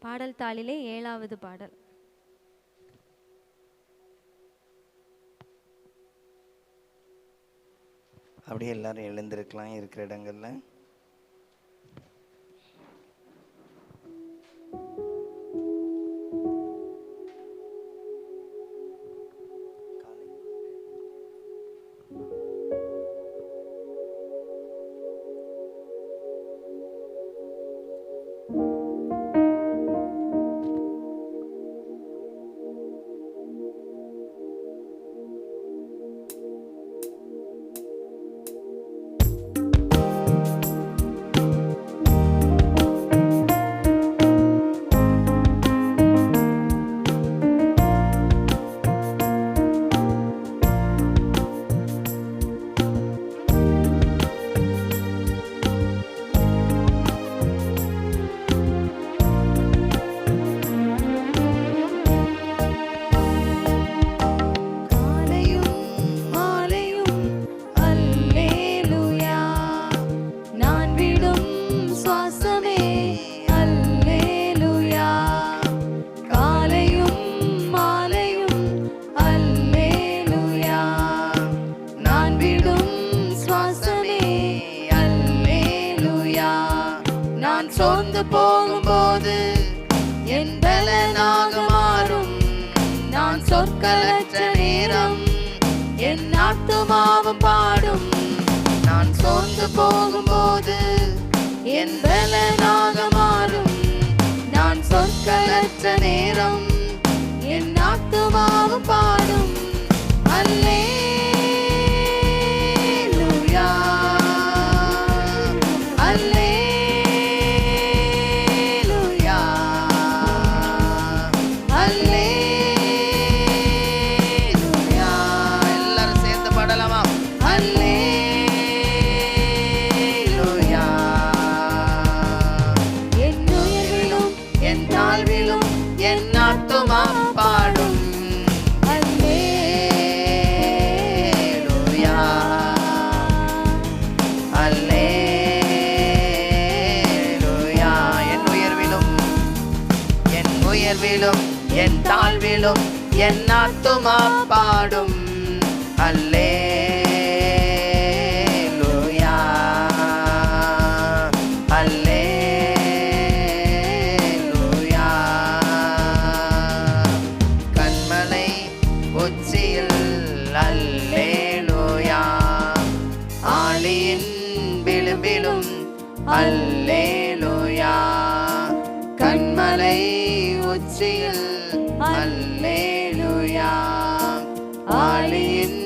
பாடல் தாளிலே 7வது பாடல். அப்படியே எல்லாரும் எழுந்திருக்கலாம் இருக்கிற இடங்கள்ல. சோர்ந்து போகும்போது என் பலனாக மாறும். நான் சொற்களற்ற நேரம் என் ஆத்துமாவும் பாடும். நான் சோர்ந்து போகும்போது என் பலனாக மாறும். நான் சொற்களற்ற நேரம் என் ஆத்துமாவும் பாடும். அல்லேலூயா பாடும். அல்லேலூயா அல்லேலூயா. என் உயர்விலும் என் தாழ்விலும் என் ஆத்துமா பாடும். அல்லேலூயா அல்லேலூயா. கண்மலை உச்சியில் அல்லேலூயா. ஆழியின் விளிம்பிலும் அல்லேலூயா. கண்மலை உச்சியில் அல்லேலூயா. ஆழியின்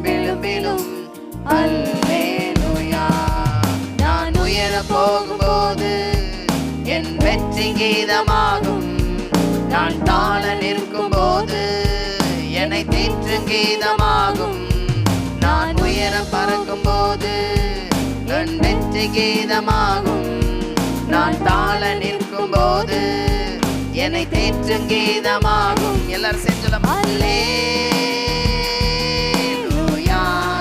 விளிம்பிலும் அல்லேலூயா. நான் உயர போகும்போது என் வெற்றி கீதமாகும். நான் தாழ நிற்கும் போது என்னை தேற்றும் கீதமாகும். நான் உயர பறக்கும் போது என் வெற்றி கீதமாகும். நான் தாழ நிற்கும் போது என்னை தேற்றும் கீதமாகும். எல்லாரும் செஞ்சலாம். அல்லேலூயா.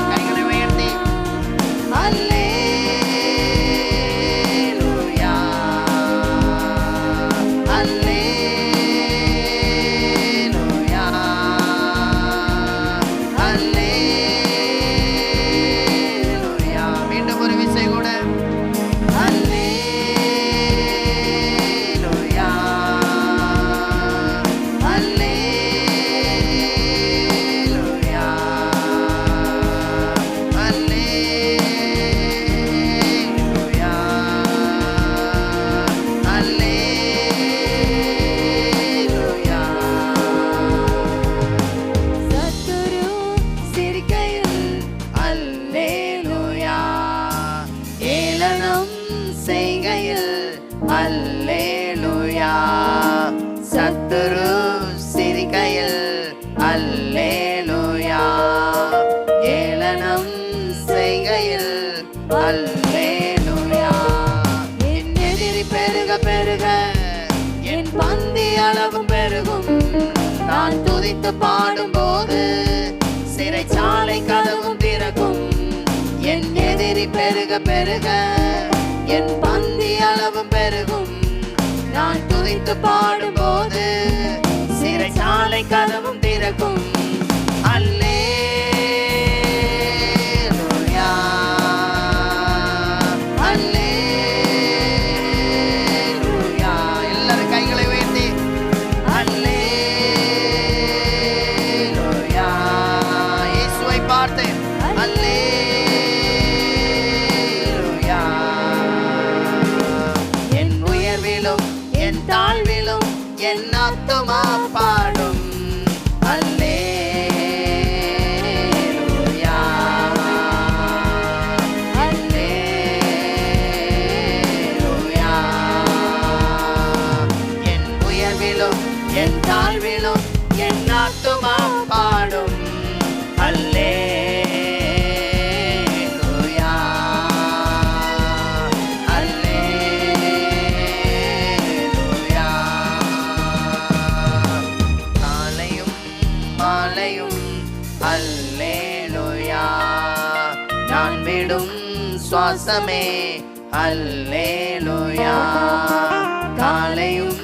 கைகளை உயர்த்தி அல்லேலூயா அல்லேலூயா அல்லேலூயா. மீண்டும் ஒரு விசை கூட அல்லேலூயா அல்லேலூயா அல்லேலூயா அல்லேலூயா. சத்துரு சிரிக்கையில் அல்லேலூயா. ஏளனம் செய்கையில் அல்லேலூயா. சத்துரு சிரிக்கையில் அல்லேலூயா. ஏளனம் செய்கையில் அல்லேலூயா. என் எதிரி பெருக பெருக என் பந்தி அளவும் பெருகும். நான் துதித்து பாடும்போது சிறைச்சாலை கதவும் திறக்கும். என் எதிரி பெருக பெருக என் பந்தி அளவும் பெருகும். நான் துதி துதித்து பாடும்போது சிறைச்சாலை கதவும் திறக்கும். அல்லேலூயா, அல்லேலூயா. எல்லாரும் கைகளை உயர்த்தி அல்லேலூயா. இயேசுவை பார்த்து அல்லேலூயா. என் உயர்விலும் என் தாழ்விலும் என் ஆத்துமா பாடும். அல்லேலூயா, அல்லேலூயா. என் உயர்விலும் என் தாழ்விலும் என் ஆத்துமா பாடும். அல்லேலூயா, அல்லேலூயா. காலையும் மாலையும் அல்லேலூயா. நான் விடும் சுவாசமே அல்லேலூயா. காலையும்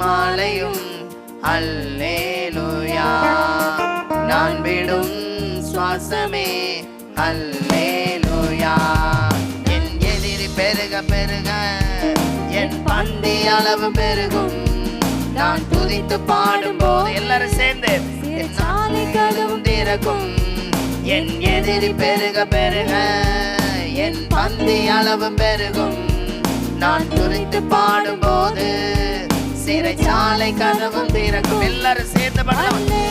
மாலையும் அல்லேலூயா. நான் விடும் சுவாசமே அல்லேலூயா. என் எதிரி பெருக பெருக என் பந்தி அளவு பெருகும். நான் துதித்து பாடும்போது எல்லாரும் சேர்ந்து சிறைச்சாலை கதவும் திறக்கும். என் எதிரி பெருக பெருக என் பந்தி அளவு பெருகும். நான் துதித்து பாடும்போது சிறைச்சாலை கதவும் திறக்கும். எல்லாரும் சேர்ந்து பாடலாம். அல்லேலூயா.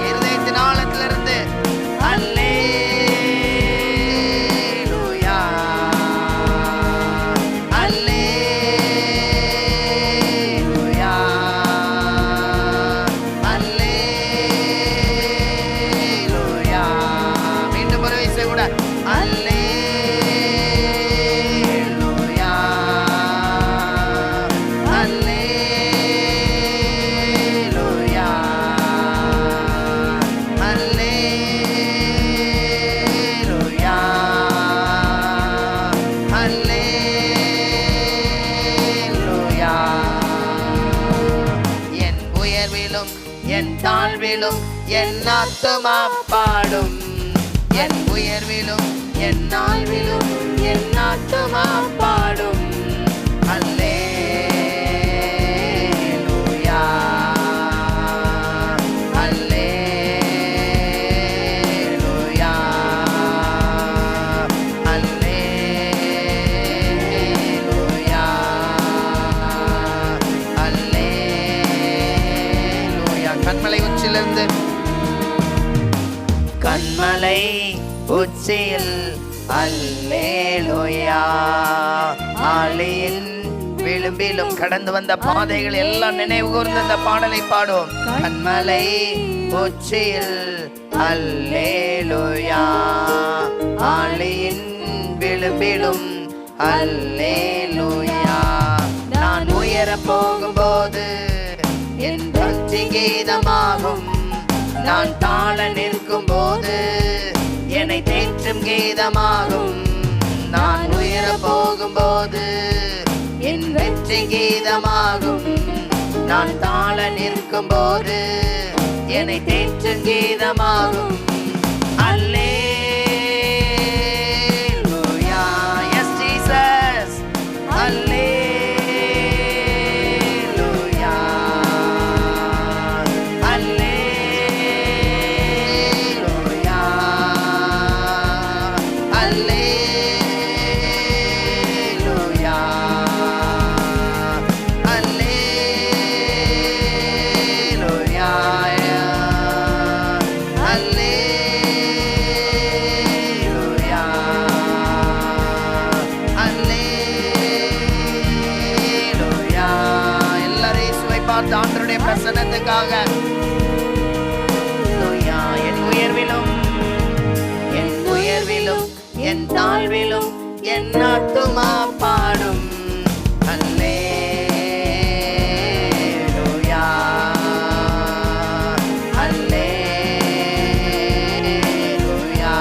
இருதயத்தின் ஆழத்திலிருந்து அல்லேலூயா, அல்லேலூயா, அல்லேலூயா. மீண்டும் ஒரு வயசு கூட அல்லேலூயா, அல்லேலூயா, அல்லேலூயா, அல்லேலூயா. என் உயர்விலும் என் தாழ்விலும் என் ஆத்துமா பாடும். என் உயர்விலும் என் தாழ்விலும் என் ஆத்துமா பாடும். அல்லேலூயா, அல்லேலூயா, அல்லேலூயா, அல்லேலூயா. கண்மலை உச்சிலிருந்து கண்மலை உச்சியில் அல்லேலூயா. ஆலியின் விளிம்பிலும் கடந்து வந்த பாதைகள் எல்லாம் நினைவு கூர்ந்து அந்த பாடலை பாடும். கண்மலை உச்சியில் அல்லேலூயா. ஆலியின் விளிம்பிலும் அல்லேலூயா. நான் உயர போகும்போது என் பக்தி கீதமாகும். நான் தாழ நிற்கும் போது என்னை தேற்றும் கீதமாகும். நான் உயர போகும்போது என் வெற்றி கீதமாகும். நான் தாழ நிற்கும் போது என்னை தேற்றும் கீதமாகும். அல்லேலூயா. S Jesus. அல்லேலூயா, அல்லேலூயா, அல்லேலூயா, அல்லேலூயா, அல்லேலூயா, அல்லேலூயா. எல்லாரும் இயேசுவை பார்த்து ஆண்டவருடைய பிரசன்னத்துக்காக அல்லேலூயா. என் உயர்விலும் என் உயர்விலும் என் தாழ்விலும் என் ஆத்துமா பாடும். அல்லேலூயா, அல்லேலூயா.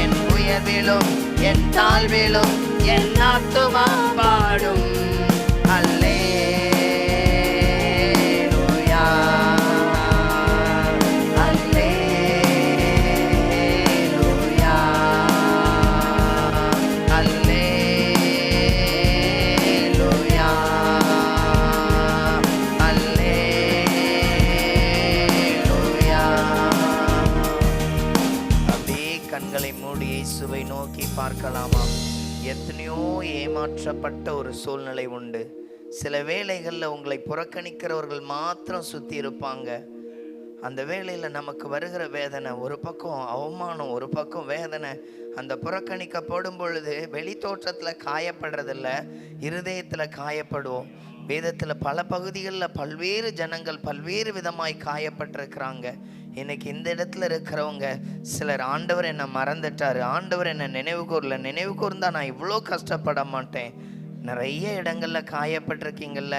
என் உயர்விலும் வாழ்விலும் என் தாழ்விலும் என் ஆத்துமா பாடும். அல்லேலூயா, அல்லேலூயா, அல்லேலூயா, அல்லேலூயா. அப்படியே கண்களை மூடி இயேசுவை நோக்கி பார்க்கலாமா? எத்தனையோ ஏமாற்றப்பட்ட ஒரு சூழ்நிலை உண்டு. சில வேளைகளில் உங்களை புறக்கணிக்கிறவர்கள் மாத்திரம் சுற்றி இருப்பாங்க. அந்த வேளையில் நமக்கு வருகிற வேதனை ஒரு பக்கம் அவமானம், ஒரு பக்கம் வேதனை. அந்த புறக்கணிக்கப்படும் பொழுது வெளி தோற்றத்தில் காயப்படுறதில்ல, இருதயத்தில் காயப்படுவோம். வேதத்தில் பல பகுதிகளில் பல்வேறு ஜனங்கள் பல்வேறு விதமாய் காயப்பட்டிருக்கிறாங்க. இன்னைக்கு இந்த இடத்துல இருக்கிறவங்க சிலர், ஆண்டவர் என்னை மறந்துட்டாரு, ஆண்டவர் என்னை நினைவு கூர்ந்தா நான் இவ்வளோ கஷ்டப்பட மாட்டேன். நிறைய இடங்கள்ல காயப்பட்டிருக்கீங்கல்ல.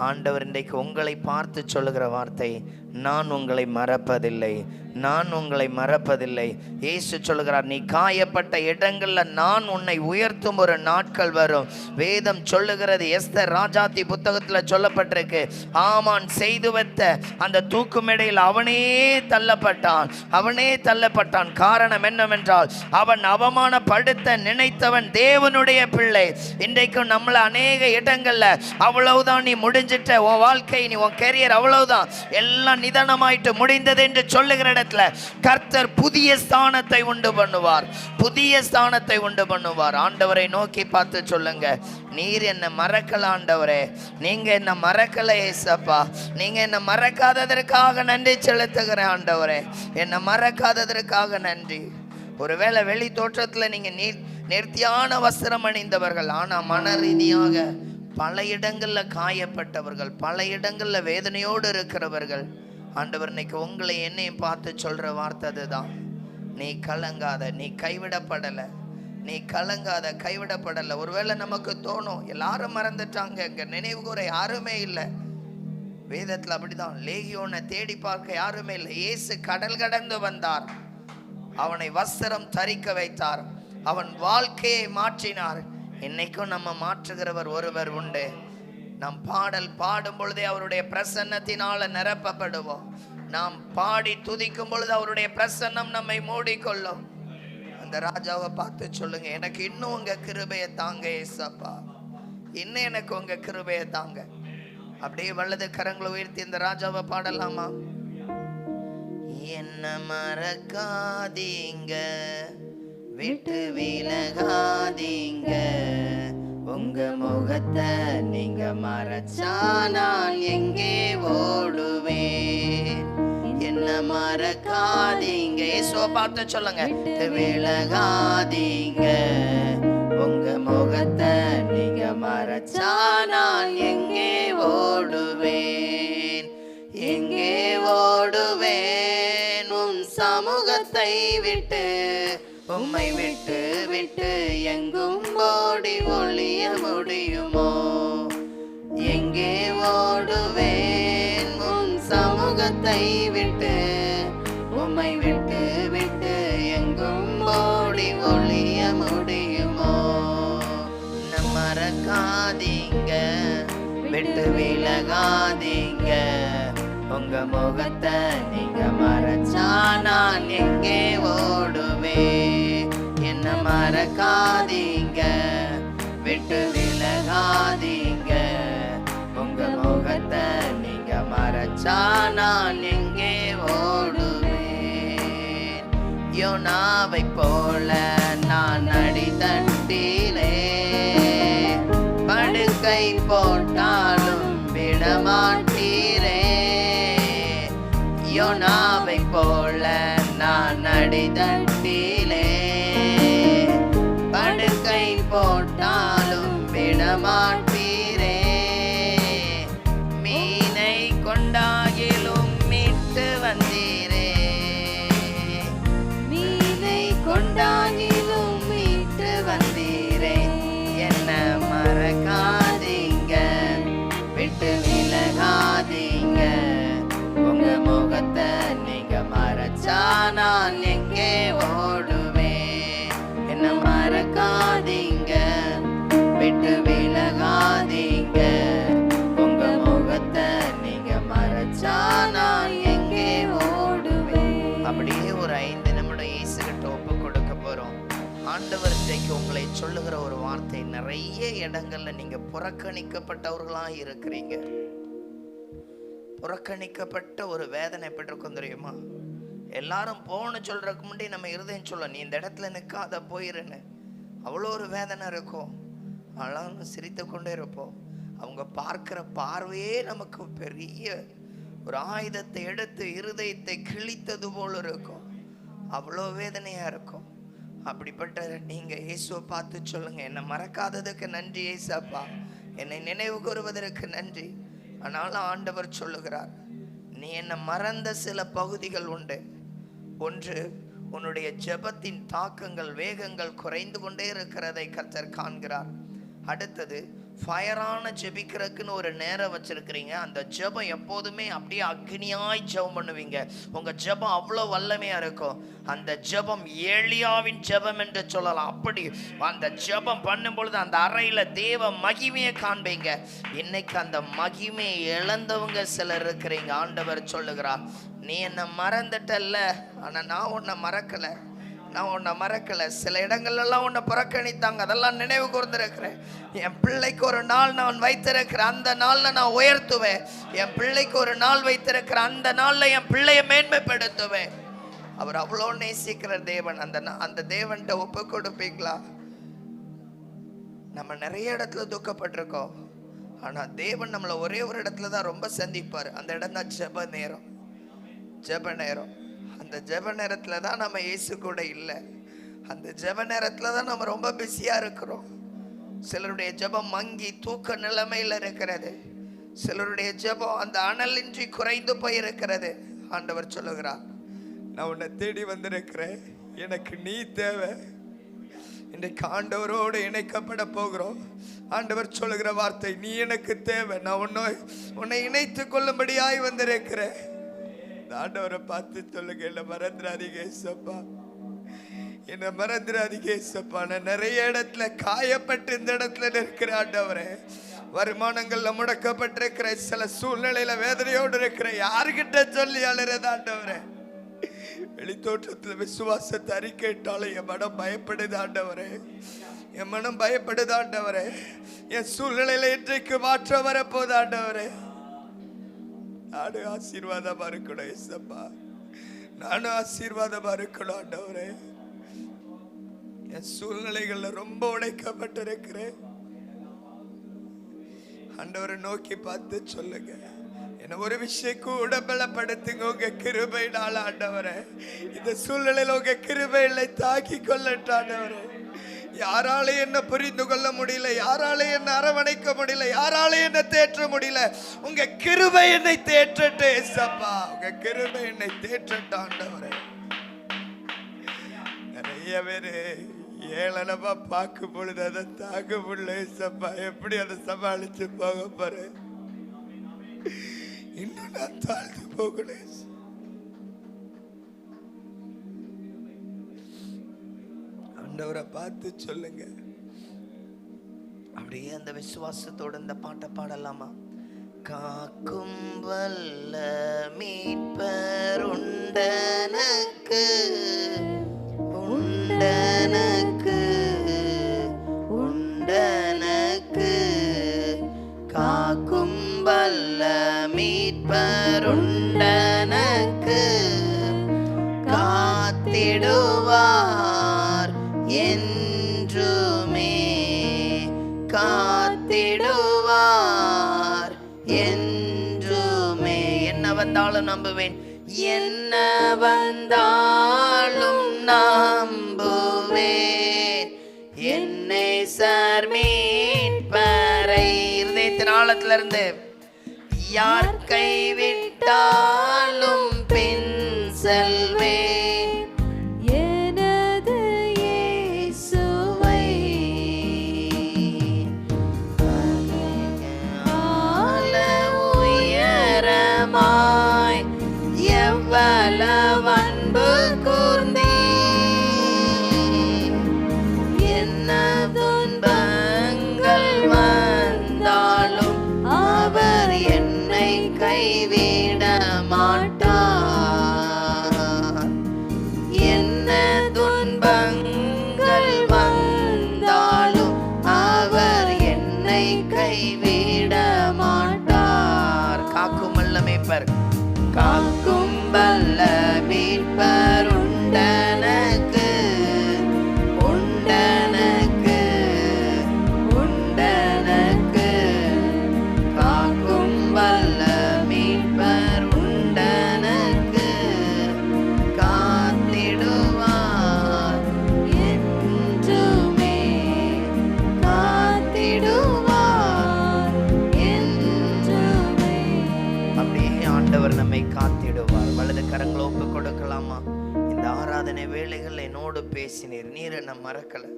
ஆண்டவர் இன்றைக்கு உங்களை பார்த்து சொல்லுகிற வார்த்தை, நான் உங்களை மறப்பதில்லை, நான் உங்களை மறப்பதில்லை. இயேசு சொல்லுகிறார், நீ காயப்பட்ட இடங்கள்ல நான் உன்னை உயர்த்தும் ஒரு நாட்கள் வரும். வேதம் சொல்லுகிறது, எஸ்தர் ராஜாத்தி புத்தகத்துல சொல்லப்பட்டிருக்கு, ஆமான் செய்து வைத்த அந்த தூக்கு மேடையில் அவனே தள்ளப்பட்டான். காரணம் என்னவென்றால், அவன் அவமானப்படுத்த நினைத்தவன் தேவனுடைய பிள்ளை. இன்றைக்கும் நம்மள அநேக இடங்கள்ல அவ்வளவுதான், நீ முடிஞ்சிட்ட, உன் வாழ்க்கை, நீ உன் கேரியர் அவ்வளவுதான், எல்லாம் நிதானமாயிட்டு முடிந்தது என்று சொல்லுகிற இடத்துல கர்த்தர் புதிய ஸ்தானத்தை உண்டு பண்ணுவார். ஆண்டவரை நோக்கி பார்த்து சொல்லுங்க, நீர் என்ன மறக்கல ஆண்டவரே, நீங்க என்ன மறக்கல ஏசப்பா, நீங்க என்ன மறக்காததற்காக நன்றி செலுத்துகிறேன் ஆண்டவரே, என்ன மறக்காததற்காக நன்றி. ஒருவேளை வெளி தோற்றத்துல நீங்க நேர்த்தியான வஸ்திரம் அணிந்தவர்கள், ஆனா மன ரீதியாக பல இடங்கள்ல காயப்பட்டவர்கள், பல இடங்கள்ல வேதனையோடு இருக்கிறவர்கள். ஆண்டவர் இன்னைக்கு உங்களை என்னையும் பார்த்து சொல்ற வார்த்தை அதுதான், நீ கலங்காத, நீ கைவிடப்படல. ஒருவேளை நமக்கு தோணும், எல்லாரும் மறந்துட்டாங்க, இங்க நினைவு கூற யாருமே இல்லை. வேதத்துல அப்படிதான், லேகியோனை தேடி பார்க்க யாருமே இல்லை. இயேசு கடல் கடந்து வந்தார், அவனை வஸ்திரம் தரிக்க வைத்தார், அவன் வாழ்க்கையை மாற்றினார். இன்னைக்கும் நம்ம மாற்றுகிறவர் ஒருவர் உண்டு. நாம் பாடல் பாடும் பொழுதே அவருடைய பிரசன்னத்தினால நிரப்பப்படுவோம். நாம் பாடி துதிக்கும் பொழுது அவருடைய பிரசன்னம் நம்மை மூடிக்கொள்ளும். அந்த ராஜாவை பார்த்து சொல்லுங்க, எனக்கு இன்னும் உங்க கிருபையை தாங்க ஏசப்பா, இன்னும் எனக்கு உங்க கிருபையை தாங்க. அப்படியே வலது கரங்களை உயர்த்தி இந்த ராஜாவை பாடலாமா? என்ன மறக்காதீங்க, விட்டு விலகாதீங்க, உங்க முகத்தை நீங்க மறைச்சா நான் எங்கே ஓடுவேன். என்ன மறக்காதீங்க, இயேசுவை பார்த்து சொல்லுங்க, விலகாதீங்க, உங்க முகத்தை நீங்க மறைச்சா நான் எங்கே ஓடுவேன், எங்கே ஓடுவேன், உன் சமூகத்தை விட்டு, உம்மை விட்டு விட்டு எங்கும் ஓடி ஒளிய முடியுமோ, எங்கே ஓடுவேன், உன் சமூகத்தை விட்டு, உம்மை விட்டு விட்டு எங்கும் ஓடி ஒளிய முடியுமோ. மறக்காதீங்க, விட்டு விலகாதீங்க, உங்க முகத்தை நீங்க மறைச்சா நான் எங்கே ஓடுவேன். என்ன மறக்காதீங்க, விட்டு விலகாதீங்க, உங்க முகத்தை நீங்க மறைச்சா நான் எங்கே ஓடுவேன். யோனாவை போல நான் அடித்தட்டிலே படுக்கை போட்டாலும் விடமாட்டீரே. யோனாவை போல நான் அடித்தட்டிலே படுக்கை போட்டாலும் விடமாட்டீரே. மீனை கொண்டாகிலும் மீட்டு வந்தீரே, மீனை கொண்டாகிலும் மீட்டு வந்தீரே. என்ன மறக்காதீங்க, விட்டு விலகாதீங்க, உங்க முகத்தை நீங்க மறைச்சா நான் எங்கே ஓடுவேன். என்ன ஆண்டவர் இன்றைக்கு உங்களை சொல்லுகிற ஒரு வார்த்தை, நிறைய இடங்கள்ல நீங்க புறக்கணிக்கப்பட்டவர்களாக இருக்கிறீங்க. புறக்கணிக்கப்பட்ட ஒரு வேதனை எப்படி இருக்கும் தெரியுமா? எல்லாரும் போன்னு சொல்றதுக்கு முன்னாடி நம்ம இருதயம் சொல்ல, நீ இந்த இடத்துல நிற்காத, போயிருன்னு. அவ்வளோ ஒரு வேதனை இருக்கும். ஆனாலும் சிரித்து கொண்டே இருப்போம். அவங்க பார்க்கிற பார்வையே நமக்கு பெரிய ஒரு ஆயுதத்தை எடுத்து இருதயத்தை கிழித்தது போல இருக்கும். அவ்வளோ வேதனையா இருக்கும். அப்படிப்பட்ட நீங்க இயேசுவை பார்த்து சொல்லுங்க, என்னை மறக்காததுக்கு நன்றி இயேசப்பா, என்னை நினைவு கூறுவதற்கு நன்றி. ஆனாலும் ஆண்டவர் சொல்லுகிறார், நீ என்னை மறந்த சில பகுதிகள் உண்டு. ஒன்று, உன்னுடைய ஜெபத்தின் தாக்கங்கள், வேகங்கள் குறைந்து கொண்டே இருக்கிறதை கர்த்தர் காண்கிறார். அடுத்தது, ஃபயரான ஜெபிக்கிறதுக்குன்னு ஒரு நேரம் வச்சிருக்கிறீங்க. அந்த ஜெபம் எப்போதுமே அப்படியே அக்னியாய் ஜெபம் பண்ணுவீங்க. உங்க ஜெபம் அவ்வளோ வல்லமையா இருக்கும். அந்த ஜெபம் ஏலியாவின் ஜெபம் என்று சொல்லலாம். அப்படி அந்த ஜெபம் பண்ணும் பொழுது அந்த அறையில தேவ மகிமையை காண்பீங்க. இன்னைக்கு அந்த மகிமையை இழந்தவங்க சிலர் இருக்கிறீங்க. ஆண்டவர் சொல்லுகிறார், நீ என்னை மறந்துட்டல்ல, ஆனா நான் உன்னை மறக்கல, நான் உன்னை மறக்கல. சில இடங்கள்லாம் உன்னை புறக்கணித்தாங்க, அதெல்லாம் நினைவு கூர்ந்திருக்கிறேன். என் பிள்ளைக்கு ஒரு நாள் நான் வைத்திருக்கிறேன், அந்த நாள்ல நான் உயர்த்துவேன். என் பிள்ளைக்கு ஒரு நாள் வைத்திருக்கிறேன், அந்த நாள்ல என் பிள்ளையை மேன்மைப்படுத்துவேன். அவர் அவ்வளோ நேசிக்கிற தேவன். அந்த தேவன்கிட்ட ஒப்பு கொடுப்பீங்களா? நம்ம நிறைய இடத்துல துக்கப்பட்டிருக்கோம். ஆனா தேவன் நம்மளை ஒரே ஒரு இடத்துல தான் ரொம்ப சந்திப்பார். அந்த இடம் தான் ஜெப நேரம். ஜெப நேரம். அந்த ஜெப நேரத்துல தான் நம்ம இயேசு கூட இல்லை. அந்த ஜெப நேரத்துல தான் நம்ம ரொம்ப பிஸியா இருக்கிறோம். சிலருடைய ஜெபம் மங்கி தூக்க நிலைமையில் இருக்கிறது. சிலருடைய ஜெபம் அந்த அனலின்றி குறைந்து போயிருக்கிறது. ஆண்டவர் சொல்லுகிறார், நான் உன்னை தேடி வந்திருக்கிறேன், எனக்கு நீ தேவை. இன்றைக்கு ஆண்டவரோடு இணைக்கப்பட போகிறோம். ஆண்டவர் சொல்லுகிற வார்த்தை, நீ எனக்கு தேவை, நான் உன்னை இணைத்து கொள்ளும்படியாய் வந்திருக்கிறேன். ஆண்டவரை பார்த்து சொல்லுங்க, என்ன மறந்துடாதீங்க ஏசப்பா, என்ன மறந்துடாதீங்க ஏசப்பா. நான் நிறைய இடத்துல காயப்பட்டு இந்த இடத்துல இருக்கிற ஆண்டவரே, வருமானங்கள்ல முடக்கப்பட்டிருக்கிற, சில சூழ்நிலையில வேதனையோடு இருக்கிற, யாருக்கிட்ட சொல்லி அழுறது ஆண்டவரே? வெளித்தோற்றத்துல விசுவாசத்தை அறிக்கையிட்டாலும் என் மனம் பயப்படுது ஆண்டவரே, என் மனம் பயப்படுது ஆண்டவரே. என் சூழ்நிலையில இன்றைக்கு மாற்றம் வரப்போது ஆண்டவரே. நானும் ஆசீர்வாதமா இருக்கணும் ஏசப்பா, நானும் ஆசீர்வாதமா இருக்கணும் ஆண்டவரே. என் சூழ்நிலைகள்ல ரொம்ப உடைக்கப்பட்டிருக்கிறேன் ஆண்டவரை நோக்கி பார்த்து சொல்லுங்க, என்ன ஒரு விஷயம் கூட பலப்படுத்துங்க உங்க கிருபையினால ஆண்டவரே. இந்த சூழ்நிலையில உங்க கிருபைகளை தாக்கி கொள்ளட்டும் ஆண்டவரே. யாராலையும் என்ன புரிந்து கொள்ள முடியல, யாராலையும் என்ன அரவணைக்க முடியல, யாராலையும் என்ன தேற்ற முடியல. உங்க கிருபை என்னை தேற்றட்டு ஏசப்பா, உங்க கிருபை என்னை தேற்றட்டு ஆண்டவரே. நிறைய பேரு ஏளனமா பார்க்கும் பொழுது அதை தாங்க முடியல ஏசப்பா. எப்படி அதை சமாளிச்சு போக பாரு. இன்னும் நான் தாழ்ந்து போகணும். ஆண்டவரை பார்த்து சொல்லுங்க. அப்படியே அந்த விசுவாசத்தோட இந்த பாட்டை பாடலாமா? காக்கும் வல்ல மீட்பர் உண்டனக்கு, உண்டனக்கு, உண்டனக்கு. காக்கும் வல்ல மீட்பர் உண்டனக்கு, காத்திடுவார் என்றுமே, காத்திடுவார் என்றுமே. என்ன வந்தாலும் நம்புவேன், என்ன வந்தாலும் நம்புவேன். என்னை மீட்பரை இருதயத்தின் ஆழத்துல இருந்து யார் கைவிட்டாலும் பின் செல்வேன். எனது இயேசுவை ஆள உயரமாய் எவ்வளவு அன்பு கூர்ந்தே, என்ன துன்பங்கள் வந்தாலும் அவர் என்னை கைவிட மாட்டார். நீர் என்னை மறக்கலை.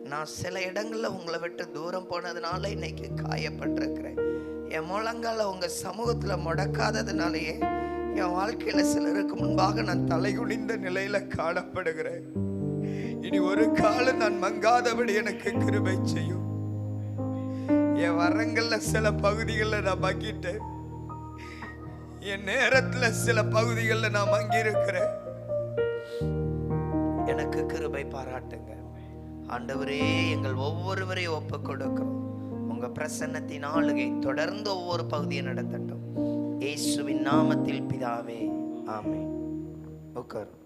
நான் சில இடங்களில் உங்களை விட்டு தூரம் போனதுனால இன்னைக்கு காயப்பட்டிருக்கிறேன். என் முழங்கால உங்கள் சமூகத்தில் முடக்காததுனாலேயே என் வாழ்க்கையில் சிலருக்கு முன்பாக நான் தலைகுனிந்த நிலையில் காணப்படுகிறேன். இனி ஒரு காலம் நான் மங்காதபடி எனக்கு கிருபை செய்யும். என் வரங்களில் சில பகுதிகளில் நான் மங்கிட்டேன். என் நேரத்தில் சில பகுதிகளில் நான் மங்கியிருக்கிறேன். எனக்கு கிருபை பாராட்டுங்க ஆண்டவரே. எங்கள் ஒவ்வொருவரையும் ஒப்பு கொடுக்கிறோம். உங்க பிரசன்னத்தின் ஆளுகை தொடர்ந்து ஒவ்வொரு பகுதியை நடத்தட்டும். இயேசுவின் நாமத்தில் பிதாவே, ஆமென். உட்கார்.